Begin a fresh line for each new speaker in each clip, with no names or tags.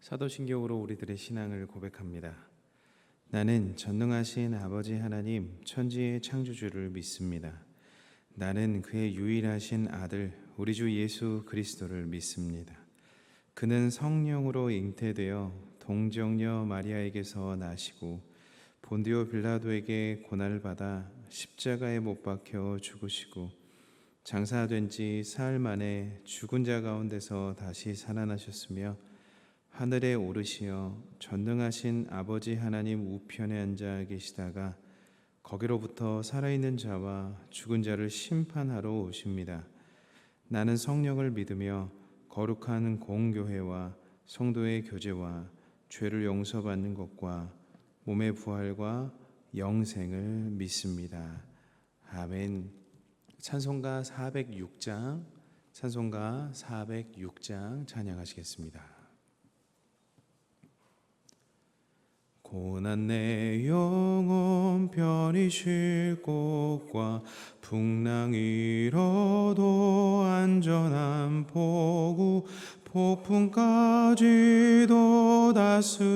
사도신경으로 우리들의 신앙을 고백합니다. 나는 전능하신 아버지 하나님 천지의 창조주를 믿습니다. 나는 그의 유일하신 아들 우리 주 예수 그리스도를 믿습니다. 그는 성령으로 잉태되어 동정녀 마리아에게서 나시고 본디오 빌라도에게 고난을 받아 십자가에 못 박혀 죽으시고 장사된 지 사흘 만에 죽은 자 가운데서 다시 살아나셨으며 하늘에 오르시어 전능하신 아버지 하나님 우편에 앉아 계시다가 거기로부터 살아있는 자와 죽은 자를 심판하러 오십니다. 나는 성령을 믿으며 거룩한 공교회와 성도의 교제와 죄를 용서받는 것과 몸의 부활과 영생을 믿습니다. 아멘. 찬송가 406장 찬양하시겠습니다. 고난 내 영혼 편히 쉴 곳과 풍랑 일어도 안전한 포구 폭풍까지도 다스리시는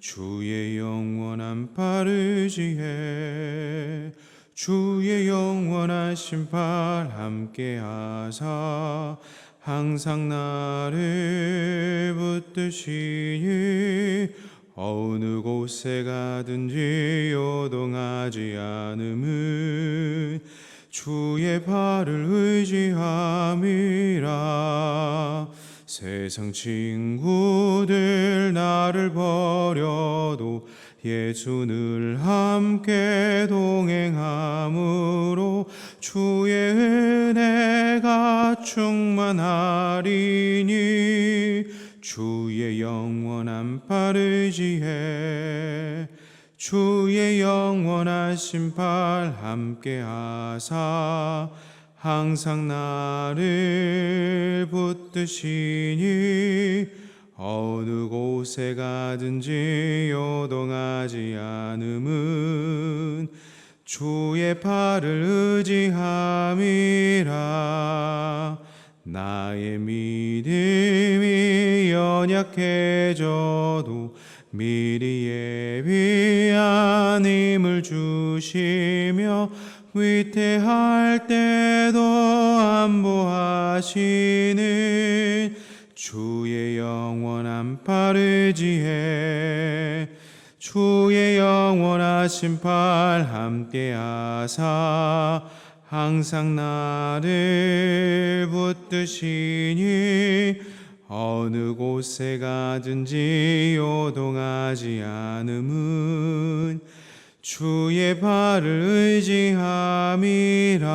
주의 영원한 팔 의지해 주의 영원한 신발 함께하사 항상 나를 붙드시니 어느 곳에 가든지 요동하지 않음은 주의 발을 의지함이라. 세상 친구들 나를 버려도 예수 늘 함께 동행함으로 주의 은혜가 충만하리니 주의 영원한 팔 의지해 주의 영원한 신발 함께하사 항상 나를 붙드시니 어느 곳에 가든지 요동하지 않음은 주의 팔을 의지함이라. 나의 믿음이 연약해져도 미리 예비한 힘을 주시며 위태할 때도 안보하시는 주의 영원한 팔 의지해 주의 영원하신 팔 함께하사 항상 나를 붙드시니 어느 곳에 가든지 요동하지 않음은 주의 발을 의지함이라.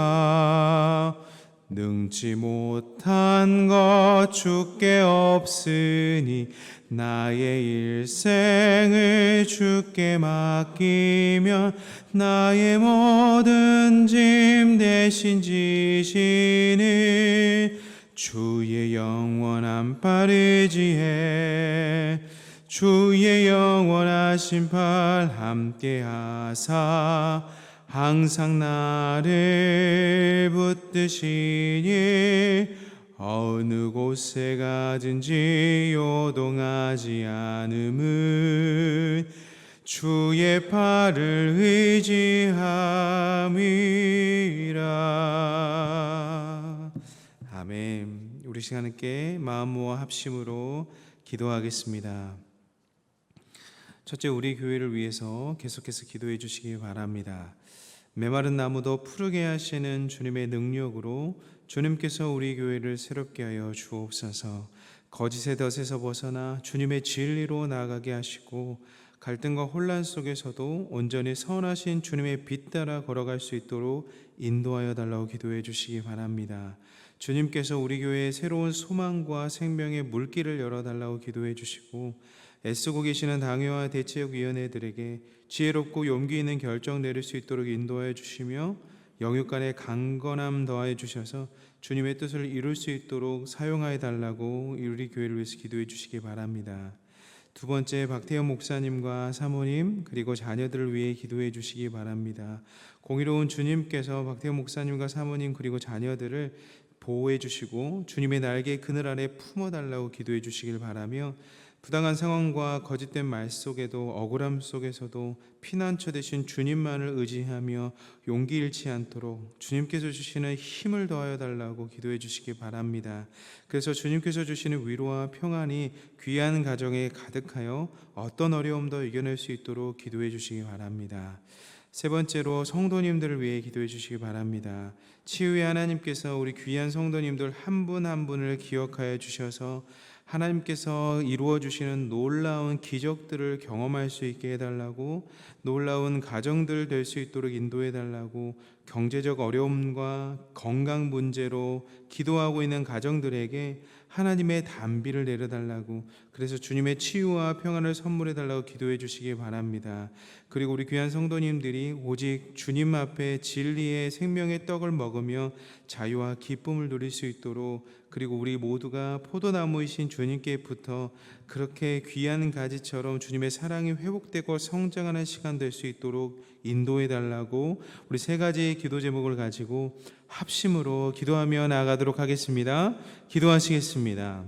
능치 못한 것 주께 없으니 나의 일생을 주께 맡기면 나의 모든 짐 대신 지시는 주의 영원한 팔 의지해 주의 영원하신 팔 함께하사 항상 나를 붙드시니 어느 곳에 가든지 요동하지 않음은 주의 팔을 의지함이라. 아멘. 우리 시간 함께 마음 모아 합심으로 기도하겠습니다. 첫째, 우리 교회를 위해서 계속해서 기도해 주시기 바랍니다. 메마른 나무도 푸르게 하시는 주님의 능력으로 주님께서 우리 교회를 새롭게 하여 주옵소서. 거짓의 덫에서 벗어나 주님의 진리로 나아가게 하시고 갈등과 혼란 속에서도 온전히 선하신 주님의 빛 따라 걸어갈 수 있도록 인도하여 달라고 기도해 주시기 바랍니다. 주님께서 우리 교회에 새로운 소망과 생명의 물길을 열어달라고 기도해 주시고 애쓰고 계시는 당회와 대체역위원회들에게 지혜롭고 용기 있는 결정 내릴 수 있도록 인도하여 주시며 영육 간의 강건함 더하여 주셔서 주님의 뜻을 이룰 수 있도록 사용하여 달라고 우리 교회를 위해서 기도해 주시기 바랍니다. 두 번째, 박태현 목사님과 사모님 그리고 자녀들을 위해 기도해 주시기 바랍니다. 공의로운 주님께서 박태현 목사님과 사모님 그리고 자녀들을 보호해 주시고 주님의 날개 그늘 아래 품어달라고 기도해 주시길 바라며, 부당한 상황과 거짓된 말 속에도 억울함 속에서도 피난처 되신 주님만을 의지하며 용기 잃지 않도록 주님께서 주시는 힘을 더하여 달라고 기도해 주시기 바랍니다. 그래서 주님께서 주시는 위로와 평안이 귀한 가정에 가득하여 어떤 어려움도 이겨낼 수 있도록 기도해 주시기 바랍니다. 세 번째로 성도님들을 위해 기도해 주시기 바랍니다. 치유의 하나님께서 우리 귀한 성도님들 한 분 한 분을 기억하여 주셔서 하나님께서 이루어 주시는 놀라운 기적들을 경험할 수 있게 해달라고, 놀라운 가정들 될 수 있도록 인도해 달라고, 경제적 어려움과 건강 문제로 기도하고 있는 가정들에게 하나님의 단비를 내려달라고, 그래서 주님의 치유와 평안을 선물해 달라고 기도해 주시기 바랍니다. 그리고 우리 귀한 성도님들이 오직 주님 앞에 진리의 생명의 떡을 먹으며 자유와 기쁨을 누릴 수 있도록, 그리고 우리 모두가 포도나무이신 주님께 붙어 그렇게 귀한 가지처럼 주님의 사랑이 회복되고 성장하는 시간 될 수 있도록 인도해 달라고, 우리 세 가지 기도 제목을 가지고 합심으로 기도하며 나아가도록 하겠습니다. 기도하시겠습니다.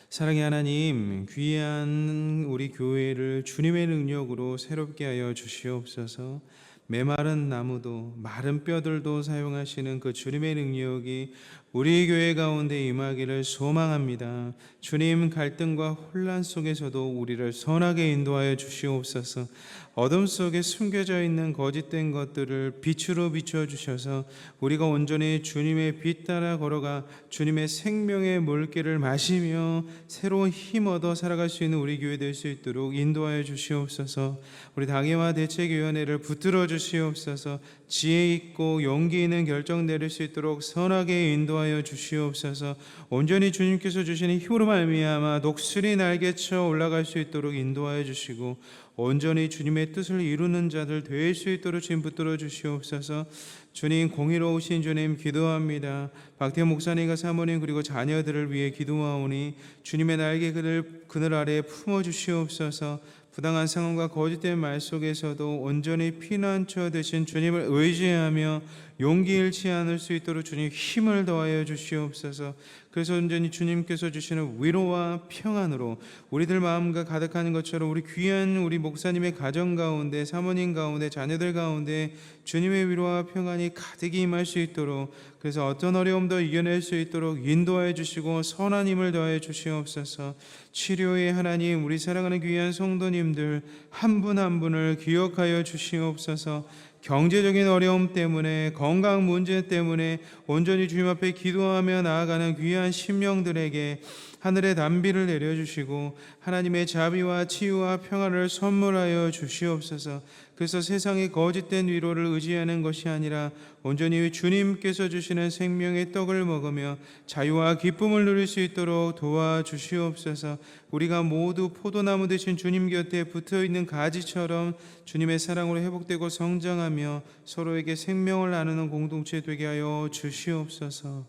사랑의 하나님, 귀한 우리 교회를 주님의 능력으로 새롭게 하여 주시옵소서. 메마른 나무도 마른 뼈들도 사용하시는 그 주님의 능력이 우리 교회 가운데 임하기를 소망합니다. 주님, 갈등과 혼란 속에서도 우리를 선하게 인도하여 주시옵소서. 어둠 속에 숨겨져 있는 거짓된 것들을 빛으로 비춰주셔서 우리가 온전히 주님의 빛 따라 걸어가 주님의 생명의 물길을 마시며 새로운 힘 얻어 살아갈 수 있는 우리 교회 될 수 있도록 인도하여 주시옵소서. 우리 당회와 대책위원회를 붙들어 주시옵소서. 지혜 있고 용기 있는 결정 내릴 수 있도록 선하게 인도하여 주시옵소서. 온전히 주님께서 주시는 힘으로 말미암아 독수리 날개쳐 올라갈 수 있도록 인도하여 주시고, 온전히 주님의 뜻을 이루는 자들 될 수 있도록 주님 붙들어 주시옵소서. 주님, 공의로우신 주님 기도합니다. 박태현 목사님과 사모님 그리고 자녀들을 위해 기도하오니 주님의 날개 그늘 아래 품어 주시옵소서. 부당한 상황과 거짓된 말 속에서도 온전히 피난처 되신 주님을 의지하며 용기 잃지 않을 수 있도록 주님 힘을 더하여 주시옵소서. 그래서 온전히 주님께서 주시는 위로와 평안으로 우리들 마음과 가득하는 것처럼 우리 귀한 우리 목사님의 가정 가운데, 사모님 가운데, 자녀들 가운데 주님의 위로와 평안이 가득히 임할 수 있도록, 그래서 어떤 어려움도 이겨낼 수 있도록 인도하여 주시고 선한 힘을 더하여 주시옵소서. 치료의 하나님, 우리 사랑하는 귀한 성도님들 한 분 한 분을 기억하여 주시옵소서. 경제적인 어려움 때문에, 건강 문제 때문에 온전히 주님 앞에 기도하며 나아가는 귀한 심령들에게 하늘의 단비를 내려주시고 하나님의 자비와 치유와 평안을 선물하여 주시옵소서. 그래서 세상의 거짓된 위로를 의지하는 것이 아니라 온전히 주님께서 주시는 생명의 떡을 먹으며 자유와 기쁨을 누릴 수 있도록 도와주시옵소서. 우리가 모두 포도나무 되신 주님 곁에 붙어있는 가지처럼 주님의 사랑으로 회복되고 성장하며 서로에게 생명을 나누는 공동체 되게 하여 주시옵소서.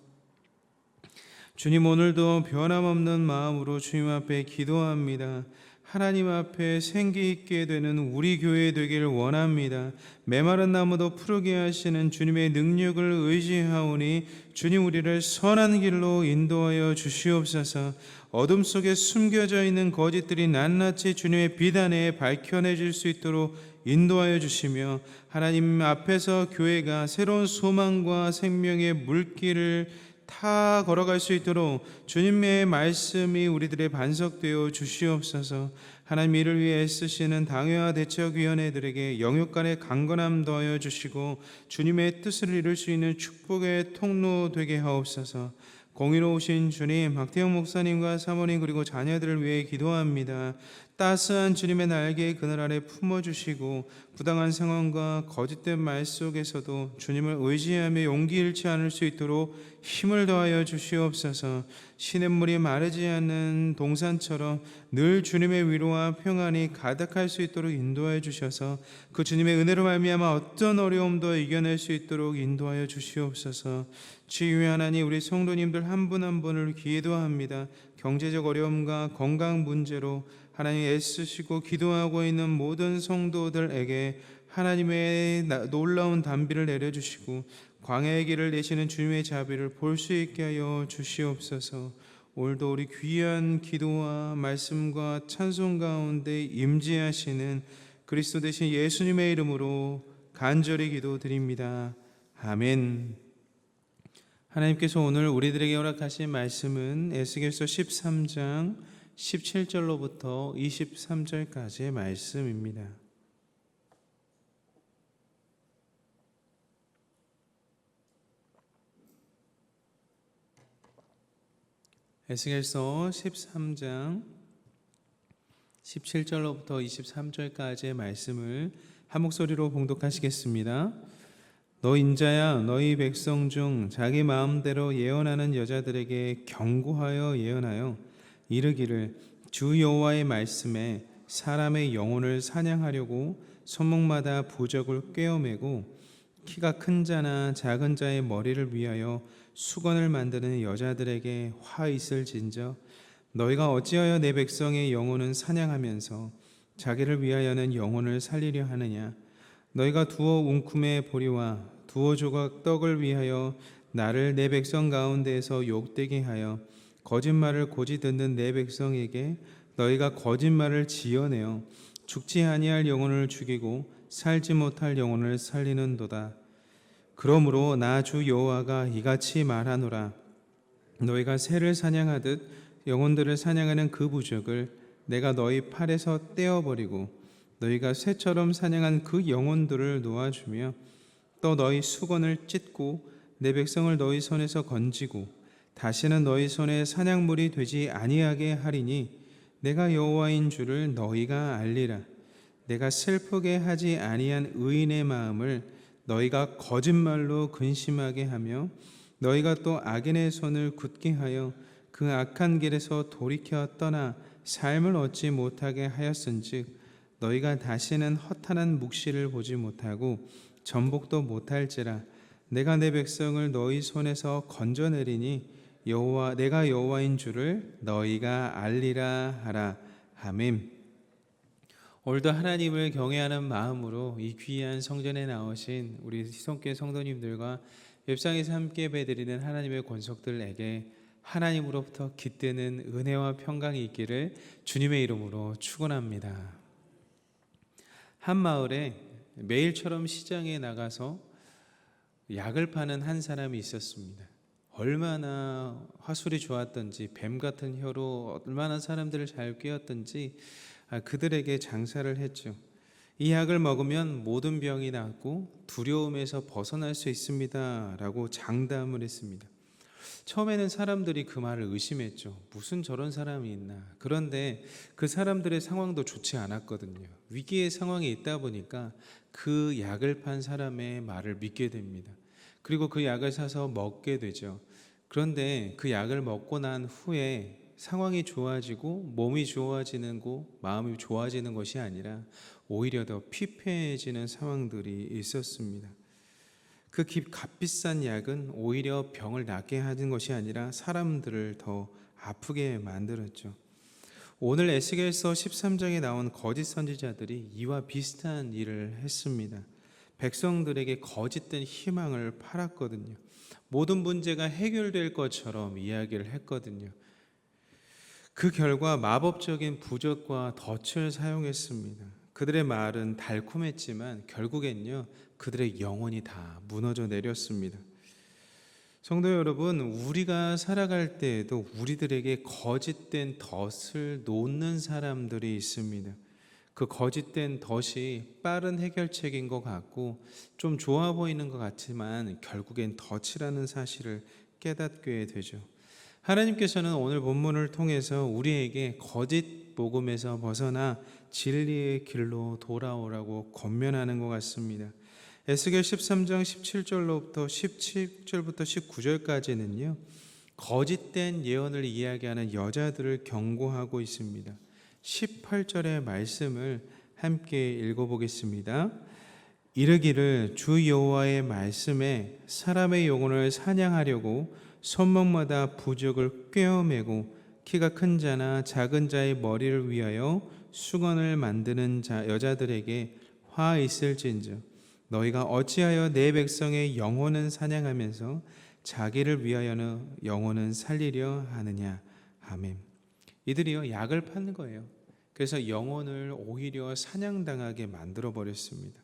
주님, 오늘도 변함없는 마음으로 주님 앞에 기도합니다. 하나님 앞에 생기 있게 되는 우리 교회 되기를 원합니다. 메마른 나무도 푸르게 하시는 주님의 능력을 의지하오니 주님, 우리를 선한 길로 인도하여 주시옵소서. 어둠 속에 숨겨져 있는 거짓들이 낱낱이 주님의 빛 안에 밝혀내질 수 있도록 인도하여 주시며, 하나님 앞에서 교회가 새로운 소망과 생명의 물길을 다 걸어갈 수 있도록 주님의 말씀이 우리들의 반석되어 주시옵소서. 하나님, 이를 위해 애쓰시는 당회와 대책위원회들에게 영육간의 강건함 더하여 주시고 주님의 뜻을 이룰 수 있는 축복의 통로 되게 하옵소서. 공의로우신 주님, 박태영 목사님과 사모님 그리고 자녀들을 위해 기도합니다. 따스한 주님의 날개 그늘 아래 품어주시고 부당한 상황과 거짓된 말 속에서도 주님을 의지하며 용기 잃지 않을 수 있도록 힘을 더하여 주시옵소서. 시냇물이 마르지 않는 동산처럼 늘 주님의 위로와 평안이 가득할 수 있도록 인도하여 주셔서 그 주님의 은혜로 말미암아 어떤 어려움도 이겨낼 수 있도록 인도하여 주시옵소서. 치유의 하나님, 우리 성도님들 한 분 한 분을 기도합니다. 경제적 어려움과 건강 문제로 하나님 애쓰시고 기도하고 있는 모든 성도들에게 하나님의 놀라운 단비를 내려주시고 광야의 길을 내시는 주님의 자비를 볼 수 있게 하여 주시옵소서. 오늘도 우리 귀한 기도와 말씀과 찬송 가운데 임재하시는 그리스도 되신 예수님의 이름으로 간절히 기도드립니다. 아멘. 하나님께서 오늘 우리들에게 허락하신 말씀은 에스겔서 13장 17절로부터 23절까지의 말씀입니다. 에스겔서 13장 17절로부터 23절까지의 말씀을 한 목소리로 봉독하시겠습니다. 너 인자야, 너희 백성 중 자기 마음대로 예언하는 여자들에게 경고하여 예언하여 이르기를 주 여호와의 말씀에 사람의 영혼을 사냥하려고 손목마다 부적을 꿰어매고 키가 큰 자나 작은 자의 머리를 위하여 수건을 만드는 여자들에게 화 있을진저 너희가 어찌하여 내 백성의 영혼은 사냥하면서 자기를 위하여는 영혼을 살리려 하느냐. 너희가 두어 웅큼의 보리와 두어 조각 떡을 위하여 나를 내 백성 가운데에서 욕되게 하여 거짓말을 고지 듣는 내 백성에게 너희가 거짓말을 지어내어 죽지 아니할 영혼을 죽이고 살지 못할 영혼을 살리는도다. 그러므로 나 주 여호와가 이같이 말하노라. 너희가 새를 사냥하듯 영혼들을 사냥하는 그 부적을 내가 너희 팔에서 떼어버리고 너희가 새처럼 사냥한 그 영혼들을 놓아주며 또 너희 수건을 찢고 내 백성을 너희 손에서 건지고 다시는 너희 손에 사냥물이 되지 아니하게 하리니 내가 여호와인 줄을 너희가 알리라. 내가 슬프게 하지 아니한 의인의 마음을 너희가 거짓말로 근심하게 하며 너희가 또 악인의 손을 굳게 하여 그 악한 길에서 돌이켜 떠나 삶을 얻지 못하게 하였은즉 너희가 다시는 허탄한 묵시를 보지 못하고 전복도 못할지라. 내가 내 백성을 너희 손에서 건져내리니 내가 여호와인 줄을 너희가 알리라 하라. 아멘. 오늘도 하나님을 경외하는 마음으로 이 귀한 성전에 나오신 우리 시성교회 성도님들과 웹상에서 함께 예배드리는 하나님의 권속들에게 하나님으로부터 깃드는 은혜와 평강이 있기를 주님의 이름으로 축원합니다. 한 마을에 매일처럼 시장에 나가서 약을 파는 한 사람이 있었습니다. 얼마나 화술이 좋았던지 뱀 같은 혀로 얼마나 사람들을 잘 꿰었던지 그들에게 장사를 했죠. 이 약을 먹으면 모든 병이 낫고 두려움에서 벗어날 수 있습니다 라고 장담을 했습니다. 처음에는 사람들이 그 말을 의심했죠. 무슨 저런 사람이 있나. 그런데 그 사람들의 상황도 좋지 않았거든요. 위기의 상황에 있다 보니까 그 약을 판 사람의 말을 믿게 됩니다. 그리고 그 약을 사서 먹게 되죠. 그런데 그 약을 먹고 난 후에 상황이 좋아지고 몸이 좋아지는 거, 마음이 좋아지는 것이 아니라 오히려 더 피폐해지는 상황들이 있었습니다. 그 값비싼 약은 오히려 병을 낫게 하는 것이 아니라 사람들을 더 아프게 만들었죠. 오늘 에스겔서 13장에 나온 거짓 선지자들이 이와 비슷한 일을 했습니다. 백성들에게 거짓된 희망을 팔았거든요. 모든 문제가 해결될 것처럼 이야기를 했거든요. 그 결과 마법적인 부적과 덫을 사용했습니다. 그들의 말은 달콤했지만 결국엔요 그들의 영혼이 다 무너져 내렸습니다. 성도 여러분, 우리가 살아갈 때에도 우리들에게 거짓된 덫을 놓는 사람들이 있습니다. 그 거짓된 덫이 빠른 해결책인 것 같고 좀 좋아 보이는 것 같지만 결국엔 덫이라는 사실을 깨닫게 되죠. 하나님께서는 오늘 본문을 통해서 우리에게 거짓 복음에서 벗어나 진리의 길로 돌아오라고 권면하는 것 같습니다. 에스겔 13장 17절로부터 17절부터 19절까지는요 거짓된 예언을 이야기하는 여자들을 경고하고 있습니다. 18절의 말씀을 함께 읽어보겠습니다. 이르기를 주 여호와의 말씀에 사람의 영혼을 사냥하려고 손목마다 부적을 꿰어매고 키가 큰 자나 작은 자의 머리를 위하여 수건을 만드는 여자들에게 화 있을진저 너희가 어찌하여 내 백성의 영혼은 사냥하면서 자기를 위하여는 영혼은 살리려 하느냐. 아멘. 이들이요 약을 파는 거예요. 그래서 영혼을 오히려 사냥당하게 만들어 버렸습니다.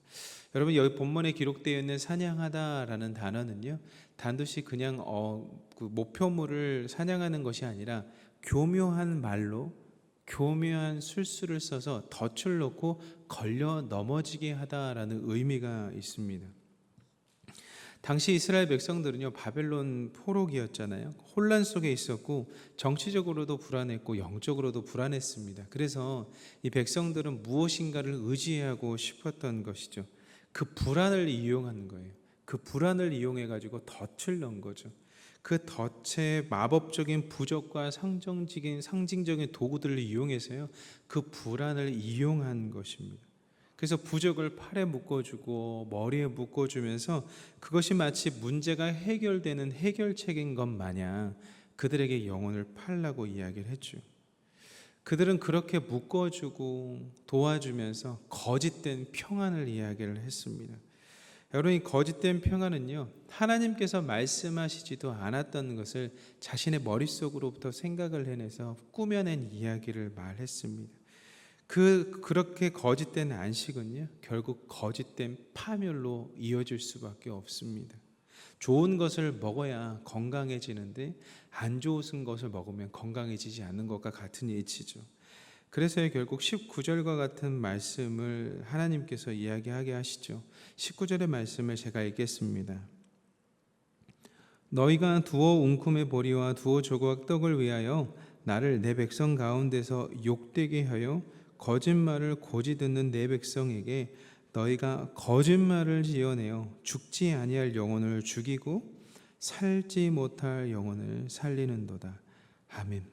여러분, 여기 본문에 기록되어 있는 사냥하다라는 단어는요, 단도시 그냥 그 목표물을 사냥하는 것이 아니라 교묘한 말로 교묘한 술수를 써서 덫을 놓고 걸려 넘어지게 하다라는 의미가 있습니다. 당시 이스라엘 백성들은요, 바벨론 포로기였잖아요. 혼란 속에 있었고 정치적으로도 불안했고 영적으로도 불안했습니다. 그래서 이 백성들은 무엇인가를 의지하고 싶었던 것이죠. 그 불안을 이용하는 거예요. 그 불안을 이용해 가지고 덫을 넣은 거죠. 그 덫의 마법적인 부적과 상징적인 도구들을 이용해서요, 그 불안을 이용한 것입니다. 그래서 부적을 팔에 묶어주고 머리에 묶어주면서 그것이 마치 문제가 해결되는 해결책인 것 마냥 그들에게 영혼을 팔라고 이야기를 했죠. 그들은 그렇게 묶어주고 도와주면서 거짓된 평안을 이야기를 했습니다. 여러분, 이 거짓된 평안은요, 하나님께서 말씀하시지도 않았던 것을 자신의 머릿속으로부터 생각을 해내서 꾸며낸 이야기를 말했습니다. 그렇게 거짓된 안식은요, 결국 거짓된 파멸로 이어질 수밖에 없습니다. 좋은 것을 먹어야 건강해지는데 안 좋은 것을 먹으면 건강해지지 않는 것과 같은 이치죠. 그래서 결국 19절과 같은 말씀을 하나님께서 이야기하게 하시죠. 19절의 말씀을 제가 읽겠습니다. 너희가 두어 웅큼의 보리와 두어 조각 떡을 위하여 나를 내 백성 가운데서 욕되게 하여 거짓말을 고지 듣는 내 백성에게 너희가 거짓말을 지어내어 죽지 아니할 영혼을 죽이고 살지 못할 영혼을 살리는도다. 아멘.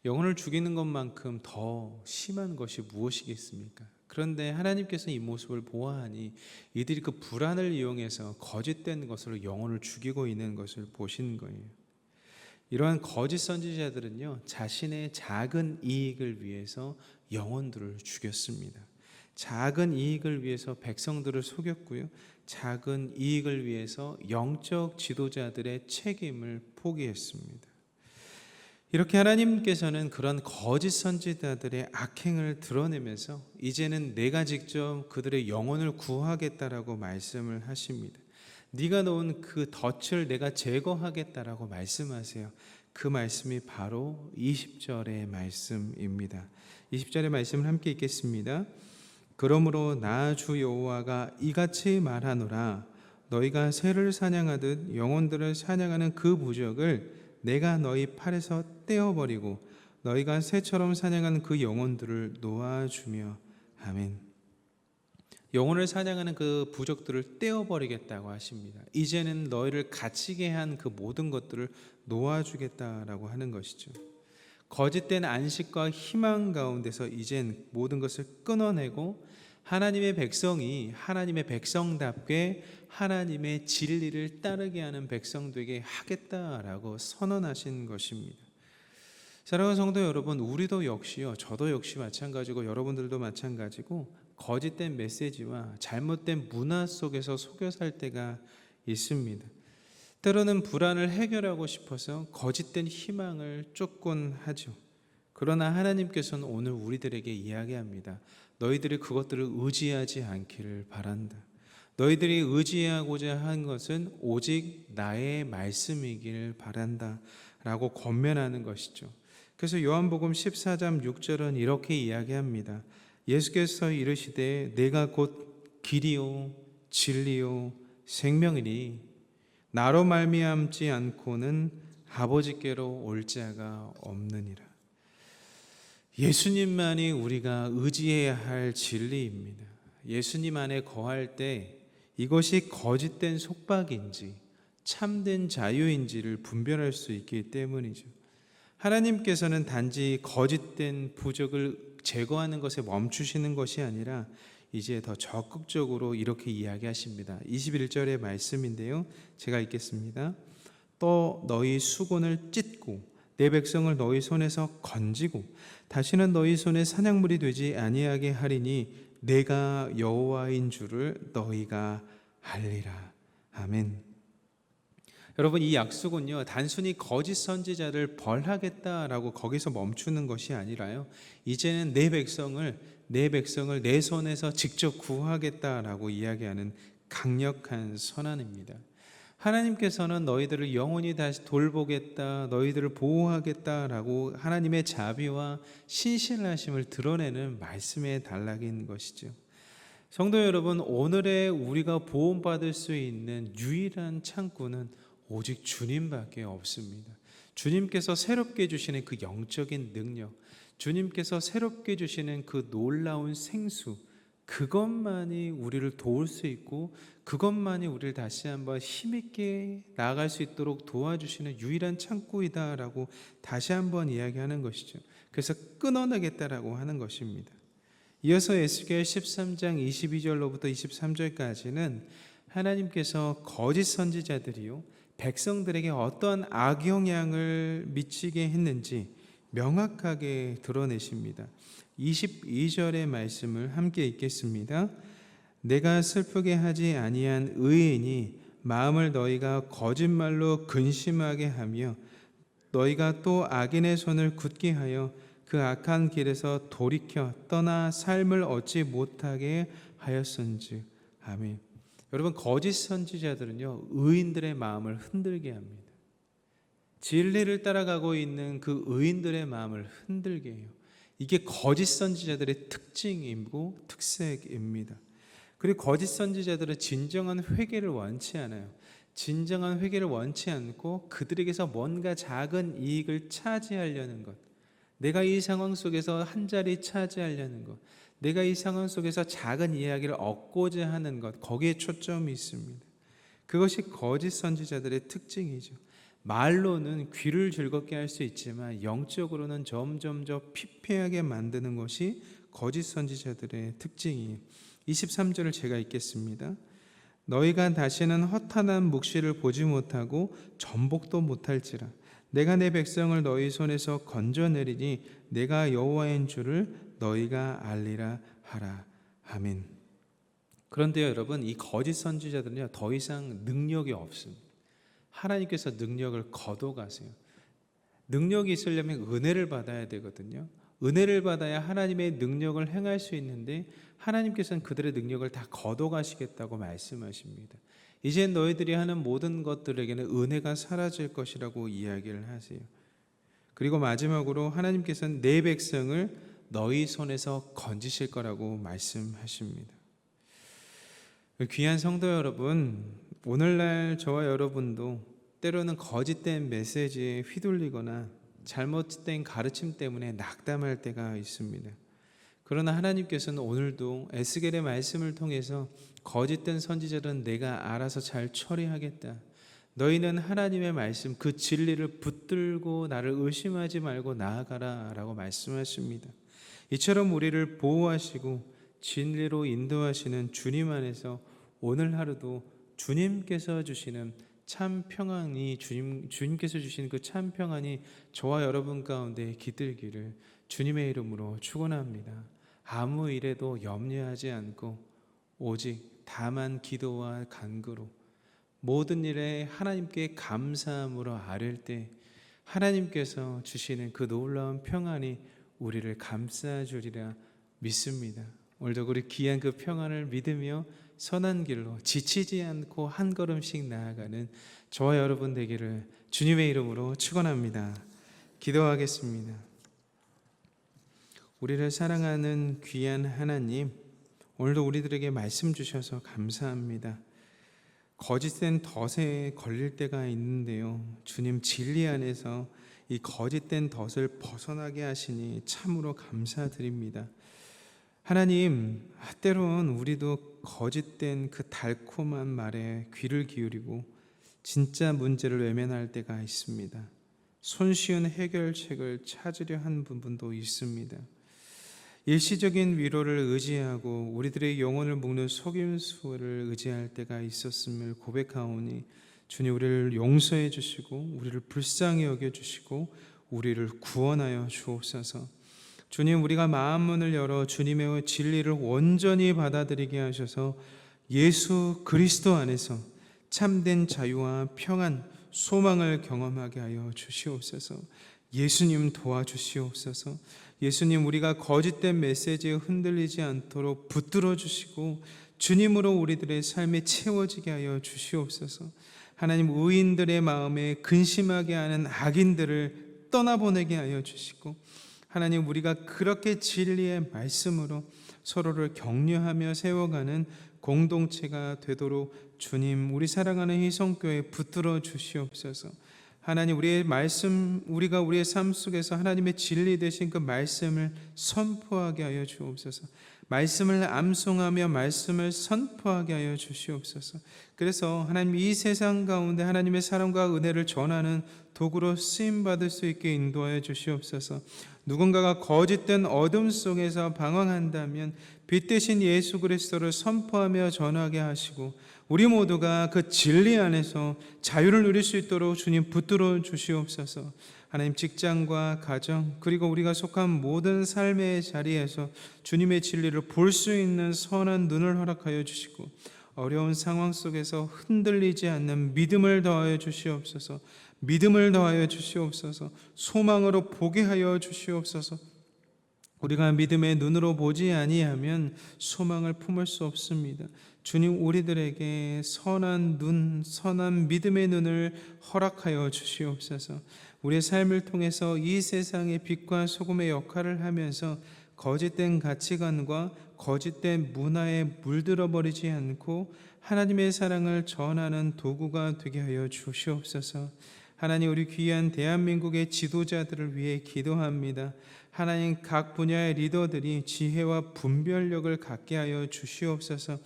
영혼을 죽이는 것만큼 더 심한 것이 무엇이겠습니까? 그런데 하나님께서 이 모습을 보아하니 이들이 그 불안을 이용해서 거짓된 것으로 영혼을 죽이고 있는 것을 보신 거예요. 이러한 거짓 선지자들은요, 자신의 작은 이익을 위해서 영혼들을 죽였습니다. 작은 이익을 위해서 백성들을 속였고요, 작은 이익을 위해서 영적 지도자들의 책임을 포기했습니다. 이렇게 하나님께서는 그런 거짓 선지자들의 악행을 드러내면서 이제는 내가 직접 그들의 영혼을 구하겠다라고 말씀을 하십니다. 네가 놓은 그 덫을 내가 제거하겠다라고 말씀하세요. 그 말씀이 바로 20절의 말씀입니다. 20절의 말씀을 함께 읽겠습니다. 그러므로 나 주 여호와가 이같이 말하노라. 너희가 새를 사냥하듯 영혼들을 사냥하는 그 부적을 내가 너희 팔에서 떼어버리고 너희가 새처럼 사냥하는 그 영혼들을 놓아주며. 아멘. 영혼을 사냥하는 그 부적들을 떼어버리겠다고 하십니다. 이제는 너희를 갇히게 한 그 모든 것들을 놓아주겠다라고 하는 것이죠. 거짓된 안식과 희망 가운데서 이젠 모든 것을 끊어내고 하나님의 백성이 하나님의 백성답게 하나님의 진리를 따르게 하는 백성 되게 하겠다라고 선언하신 것입니다. 사랑하는 성도 여러분, 우리도 역시요, 저도 역시 마찬가지고 여러분들도 마찬가지고 거짓된 메시지와 잘못된 문화 속에서 속여 살 때가 있습니다. 때로는 불안을 해결하고 싶어서 거짓된 희망을 쫓곤 하죠. 그러나 하나님께서는 오늘 우리들에게 이야기합니다. 너희들이 그것들을 의지하지 않기를 바란다. 너희들이 의지하고자 한 것은 오직 나의 말씀이기를 바란다 라고 권면하는 것이죠. 그래서 요한복음 14장 6절은 이렇게 이야기합니다. 예수께서 이르시되 내가 곧 길이요 진리요 생명이니 나로 말미암지 않고는 아버지께로 올 자가 없느니라. 예수님만이 우리가 의지해야 할 진리입니다. 예수님 안에 거할 때 이것이 거짓된 속박인지 참된 자유인지를 분별할 수 있기 때문이죠. 하나님께서는 단지 거짓된 부적을 제거하는 것에 멈추시는 것이 아니라 이제 더 적극적으로 이렇게 이야기하십니다. 21절의 말씀인데요, 제가 읽겠습니다. 또 너희 수곤을 찢고 내 백성을 너희 손에서 건지고 다시는 너희 손에 사냥물이 되지 아니하게 하리니 내가 여호와인 줄을 너희가 알리라. 아멘. 여러분, 이 약속은요, 단순히 거짓 선지자를 벌하겠다라고 거기서 멈추는 것이 아니라요, 이제는 내 백성을 내 손에서 직접 구하겠다라고 이야기하는 강력한 선언입니다. 하나님께서는 너희들을 영원히 다시 돌보겠다, 너희들을 보호하겠다라고 하나님의 자비와 신실하심을 드러내는 말씀의 단락인 것이죠. 성도 여러분, 오늘의 우리가 보호받을 수 있는 유일한 창구는 오직 주님밖에 없습니다. 주님께서 새롭게 주시는 그 영적인 능력, 주님께서 새롭게 주시는 그 놀라운 생수, 그것만이 우리를 도울 수 있고 그것만이 우리를 다시 한번 힘있게 나아갈 수 있도록 도와주시는 유일한 창구이다라고 다시 한번 이야기하는 것이죠. 그래서 끊어내겠다라고 하는 것입니다. 이어서 에스겔 13장 22절로부터 23절까지는 하나님께서 거짓 선지자들이요, 백성들에게 어떤 악영향을 미치게 했는지 명확하게 드러내십니다. 22절의 말씀을 함께 읽겠습니다. 내가 슬프게 하지 아니한 의인이 마음을 너희가 거짓말로 근심하게 하며 너희가 또 악인의 손을 굳게 하여 그 악한 길에서 돌이켜 떠나 삶을 얻지 못하게 하였은즉. 아멘. 여러분, 거짓 선지자들은요, 의인들의 마음을 흔들게 합니다. 진리를 따라가고 있는 그 의인들의 마음을 흔들게 해요. 이게 거짓 선지자들의 특징이고 특색입니다. 그리고 거짓 선지자들은 진정한 회개를 원치 않아요. 진정한 회개를 원치 않고 그들에게서 뭔가 작은 이익을 차지하려는 것, 내가 이 상황 속에서 한 자리 차지하려는 것, 내가 이 상황 속에서 작은 이야기를 얻고자 하는 것, 거기에 초점이 있습니다. 그것이 거짓 선지자들의 특징이죠. 말로는 귀를 즐겁게 할 수 있지만 영적으로는 점점 더 피폐하게 만드는 것이 거짓 선지자들의 특징이에요. 23절을 제가 읽겠습니다. 너희가 다시는 허탄한 묵시를 보지 못하고 전복도 못할지라. 내가 내 백성을 너희 손에서 건져내리니 내가 여호와인 줄을 너희가 알리라 하라. 아멘. 그런데 여러분, 이 거짓 선지자들은요, 더 이상 능력이 없습니다. 하나님께서 능력을 거둬가세요. 능력이 있으려면 은혜를 받아야 되거든요. 은혜를 받아야 하나님의 능력을 행할 수 있는데 하나님께서는 그들의 능력을 다 거둬가시겠다고 말씀하십니다. 이제 너희들이 하는 모든 것들에게는 은혜가 사라질 것이라고 이야기를 하세요. 그리고 마지막으로 하나님께서는 내 백성을 너희 손에서 건지실 거라고 말씀하십니다. 귀한 성도 여러분, 오늘날 저와 여러분도 때로는 거짓된 메시지에 휘둘리거나 잘못된 가르침 때문에 낙담할 때가 있습니다. 그러나 하나님께서는 오늘도 에스겔의 말씀을 통해서 거짓된 선지자들은 내가 알아서 잘 처리하겠다, 너희는 하나님의 말씀 그 진리를 붙들고 나를 의심하지 말고 나아가라 라고 말씀하십니다. 이처럼 우리를 보호하시고 진리로 인도하시는 주님 안에서 오늘 하루도 주님께서 주시는 참 평안이 주님께서 주시는 그 참 평안이 저와 여러분 가운데 깃들기를 주님의 이름으로 축원합니다. 아무 일에도 염려하지 않고 오직 다만 기도와 간구로 모든 일에 하나님께 감사함으로 아뢰을 때 하나님께서 주시는 그 놀라운 평안이 우리를 감싸주리라 믿습니다. 오늘도 우리 귀한 그 평안을 믿으며 선한 길로 지치지 않고 한 걸음씩 나아가는 저와 여러분 되기를 주님의 이름으로 축원합니다. 기도하겠습니다. 우리를 사랑하는 귀한 하나님, 오늘도 우리들에게 말씀 주셔서 감사합니다. 거짓된 덫에 걸릴 때가 있는데요, 주님 진리 안에서 이 거짓된 덫을 벗어나게 하시니 참으로 감사드립니다. 하나님, 때론 우리도 거짓된 그 달콤한 말에 귀를 기울이고 진짜 문제를 외면할 때가 있습니다. 손쉬운 해결책을 찾으려 한 부분도 있습니다. 일시적인 위로를 의지하고 우리들의 영혼을 묶는 속임수를 의지할 때가 있었음을 고백하오니 주님, 우리를 용서해 주시고 우리를 불쌍히 여겨 주시고 우리를 구원하여 주옵소서. 주님, 우리가 마음 문을 열어 주님의 진리를 온전히 받아들이게 하셔서 예수 그리스도 안에서 참된 자유와 평안, 소망을 경험하게 하여 주시옵소서. 예수님 도와주시옵소서. 예수님, 우리가 거짓된 메시지에 흔들리지 않도록 붙들어 주시고 주님으로 우리들의 삶에 채워지게 하여 주시옵소서. 하나님, 의인들의 마음에 근심하게 하는 악인들을 떠나보내게 하여 주시고, 하나님, 우리가 그렇게 진리의 말씀으로 서로를 격려하며 세워가는 공동체가 되도록 주님, 우리 사랑하는 희성교회 붙들어 주시옵소서. 하나님, 우리의 말씀, 우리가 우리의 삶 속에서 하나님의 진리 되신 그 말씀을 선포하게 하여 주옵소서. 말씀을 암송하며 말씀을 선포하게 하여 주시옵소서. 그래서 하나님, 이 세상 가운데 하나님의 사랑과 은혜를 전하는 도구로 쓰임받을 수 있게 인도하여 주시옵소서. 누군가가 거짓된 어둠 속에서 방황한다면 빛 대신 예수 그리스도를 선포하며 전하게 하시고, 우리 모두가 그 진리 안에서 자유를 누릴 수 있도록 주님 붙들어 주시옵소서. 하나님, 직장과 가정, 그리고 우리가 속한 모든 삶의 자리에서 주님의 진리를 볼 수 있는 선한 눈을 허락하여 주시고, 어려운 상황 속에서 흔들리지 않는 믿음을 더하여 주시옵소서. 믿음을 더하여 주시옵소서. 소망으로 보게 하여 주시옵소서. 우리가 믿음의 눈으로 보지 아니하면 소망을 품을 수 없습니다. 주님, 우리들에게 선한 눈, 선한 믿음의 눈을 허락하여 주시옵소서. 우리의 삶을 통해서 이 세상의 빛과 소금의 역할을 하면서 거짓된 가치관과 거짓된 문화에 물들어 버리지 않고 하나님의 사랑을 전하는 도구가 되게 하여 주시옵소서. 하나님, 우리 귀한 대한민국의 지도자들을 위해 기도합니다. 하나님, 각 분야의 리더들이 지혜와 분별력을 갖게 하여 주시옵소서.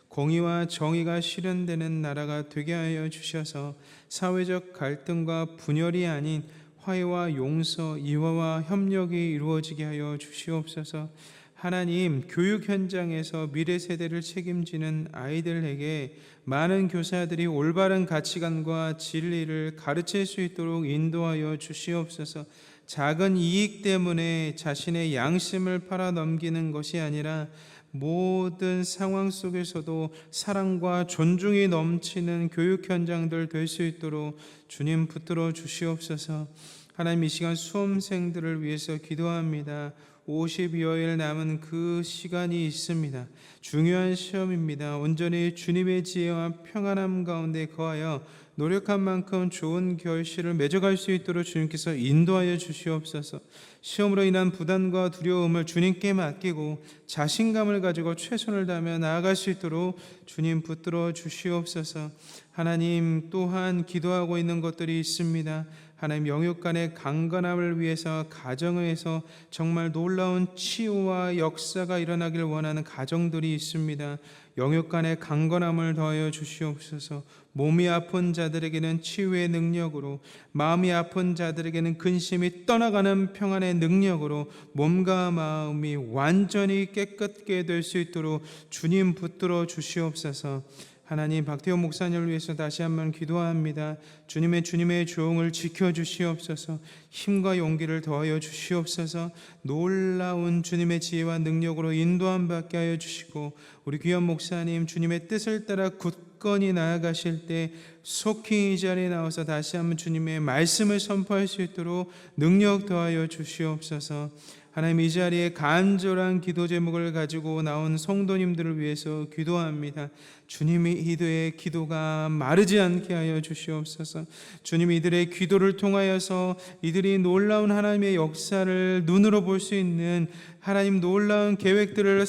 공의와 정의가 실현되는 나라가 되게 하여 주셔서 사회적 갈등과 분열이 아닌 화해와 용서, 이화와 협력이 이루어지게 하여 주시옵소서. 하나님, 교육 현장에서 미래 세대를 책임지는 아이들에게 많은 교사들이 올바른 가치관과 진리를 가르칠 수 있도록 인도하여 주시옵소서. 작은 이익 때문에 자신의 양심을 팔아 넘기는 것이 아니라 모든 상황 속에서도 사랑과 존중이 넘치는 교육 현장들 될 수 있도록 주님 붙들어 주시옵소서. 하나님, 이 시간 수험생들을 위해서 기도합니다. 50여일 남은 그 시간이 있습니다. 중요한 시험입니다. 온전히 주님의 지혜와 평안함 가운데 거하여 노력한 만큼 좋은 결실을 맺어갈 수 있도록 주님께서 인도하여 주시옵소서. 시험으로 인한 부담과 두려움을 주님께 맡기고 자신감을 가지고 최선을 다하며 나아갈 수 있도록 주님 붙들어 주시옵소서. 하나님, 또한 기도하고 있는 것들이 있습니다. 하나님, 영육 간의 강건함을 위해서 가정에서 정말 놀라운 치유와 역사가 일어나길 원하는 가정들이 있습니다. 영육 간의 강건함을 더하여 주시옵소서. 몸이 아픈 자들에게는 치유의 능력으로, 마음이 아픈 자들에게는 근심이 떠나가는 평안의 능력으로 몸과 마음이 완전히 깨끗게 될 수 있도록 주님 붙들어 주시옵소서. 하나님, 박태호 목사님을 위해서 다시 한번 기도합니다. 주님의 조응을 지켜주시옵소서. 힘과 용기를 더하여 주시옵소서. 놀라운 주님의 지혜와 능력으로 인도함 받게 하여 주시고, 우리 귀한 목사님 주님의 뜻을 따라 굳건히 나아가실 때 속히 이 자리에 나와서 다시 한번 주님의 말씀을 선포할 수 있도록 능력 더하여 주시옵소서. 하나님, 이 자리에 간절한 기도 제목을 가지고 나온 성도님들을 위해서 기도합니다. 주님이 이들의 기도가 마르지 않게 하여 주시옵소서. 주님이 이들의 기도를 통하여서 이들이 놀라운 하나님의 역사를 눈으로 볼 수 있는 하나님 놀라운 계획들을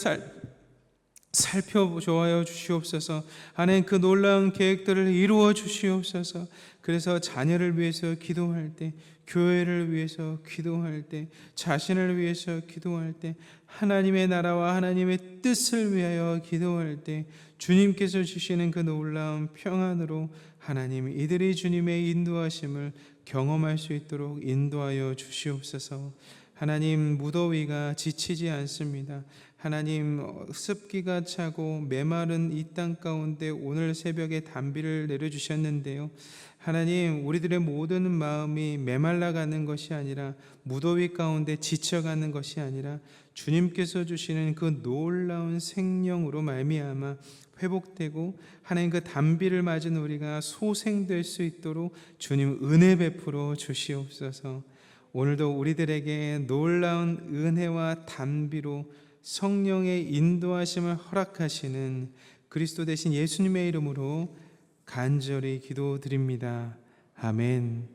살펴보아여 주시옵소서. 하나님, 그 놀라운 계획들을 이루어 주시옵소서. 그래서 자녀를 위해서 기도할 때, 교회를 위해서 기도할 때, 자신을 위해서 기도할 때, 하나님의 나라와 하나님의 뜻을 위하여 기도할 때 주님께서 주시는 그 놀라운 평안으로 하나님, 이들이 주님의 인도하심을 경험할 수 있도록 인도하여 주시옵소서. 하나님, 무더위가 지치지 않습니다. 하나님, 습기가 차고 메마른 이 땅 가운데 오늘 새벽에 단비를 내려주셨는데요, 하나님, 우리들의 모든 마음이 메말라가는 것이 아니라, 무더위 가운데 지쳐가는 것이 아니라 주님께서 주시는 그 놀라운 생명으로 말미암아 회복되고 하나님 그 단비를 맞은 우리가 소생될 수 있도록 주님 은혜 베풀어 주시옵소서. 오늘도 우리들에게 놀라운 은혜와 단비로 성령의 인도하심을 허락하시는 그리스도 되신 예수님의 이름으로 간절히 기도드립니다. 아멘.